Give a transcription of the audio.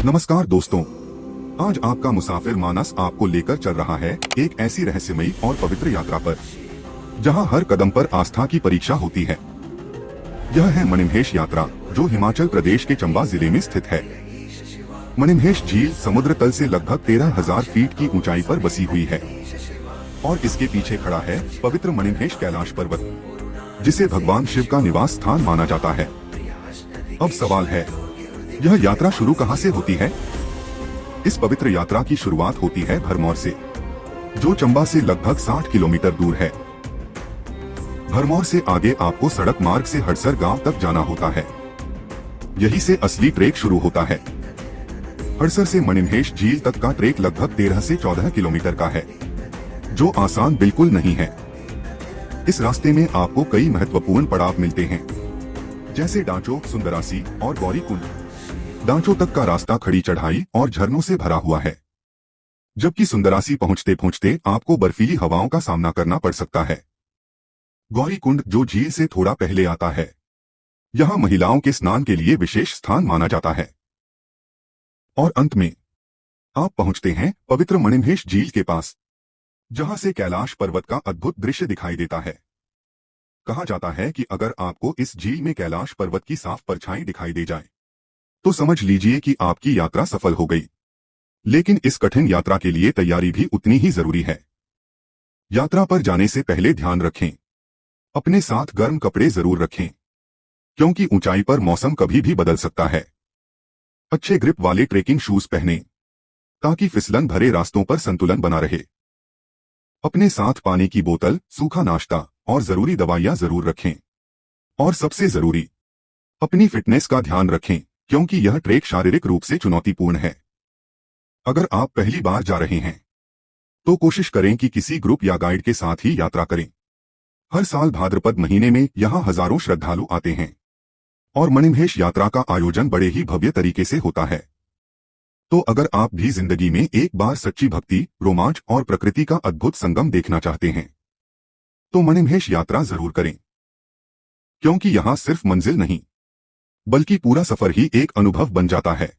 नमस्कार दोस्तों, आज आपका मुसाफिर मानस आपको लेकर चल रहा है एक ऐसी रहस्यमयी और पवित्र यात्रा पर, जहां हर कदम पर आस्था की परीक्षा होती है। यह है मणिमहेश यात्रा, जो हिमाचल प्रदेश के चंबा जिले में स्थित है। मणिमहेश झील समुद्र तल से लगभग 13,000 फीट की ऊंचाई पर बसी हुई है और इसके पीछे खड़ा है पवित्र मणिमहेश कैलाश पर्वत, जिसे भगवान शिव का निवास स्थान माना जाता है। अब सवाल है, यह यात्रा शुरू कहां से होती है? इस पवित्र यात्रा की शुरुआत होती है भरमौर से, जो चंबा से लगभग 60 किलोमीटर दूर है। भरमौर से आगे आपको सड़क मार्ग से हड़सर गांव तक जाना होता है। यहीं से असली ट्रेक शुरू होता है। हड़सर से मणिमहेश झील तक का ट्रेक लगभग 13 से 14 किलोमीटर का है, जो आसान बिल्कुल नहीं है। इस रास्ते में आपको कई महत्वपूर्ण पड़ाव मिलते हैं, जैसे डांचो, सुंदरासी और गौरी कुंड। डांचो तक का रास्ता खड़ी चढ़ाई और झरनों से भरा हुआ है, जबकि सुंदरासी पहुंचते पहुंचते आपको बर्फीली हवाओं का सामना करना पड़ सकता है। गौरी कुंड, जो झील से थोड़ा पहले आता है, यहां महिलाओं के स्नान के लिए विशेष स्थान माना जाता है। और अंत में आप पहुंचते हैं पवित्र मणिमहेश झील के पास, जहां से कैलाश पर्वत का अद्भुत दृश्य दिखाई देता है। कहा जाता है कि अगर आपको इस झील में कैलाश पर्वत की साफ परछाई दिखाई दे जाए, तो समझ लीजिए कि आपकी यात्रा सफल हो गई। लेकिन इस कठिन यात्रा के लिए तैयारी भी उतनी ही जरूरी है। यात्रा पर जाने से पहले ध्यान रखें, अपने साथ गर्म कपड़े जरूर रखें, क्योंकि ऊंचाई पर मौसम कभी भी बदल सकता है। अच्छे ग्रिप वाले ट्रेकिंग शूज पहनें, ताकि फिसलन भरे रास्तों पर संतुलन बना रहे। अपने साथ पानी की बोतल, सूखा नाश्ता और जरूरी दवाइयां जरूर रखें। और सबसे जरूरी, अपनी फिटनेस का ध्यान रखें, क्योंकि यह ट्रेक शारीरिक रूप से चुनौतीपूर्ण है। अगर आप पहली बार जा रहे हैं, तो कोशिश करें कि किसी ग्रुप या गाइड के साथ ही यात्रा करें। हर साल भाद्रपद महीने में यहां हजारों श्रद्धालु आते हैं और मणिमहेश यात्रा का आयोजन बड़े ही भव्य तरीके से होता है। तो अगर आप भी जिंदगी में एक बार सच्ची भक्ति, रोमांच और प्रकृति का अद्भुत संगम देखना चाहते हैं, तो मणिमहेश यात्रा जरूर करें, क्योंकि यहां सिर्फ मंजिल नहीं, बल्कि पूरा सफर ही एक अनुभव बन जाता है।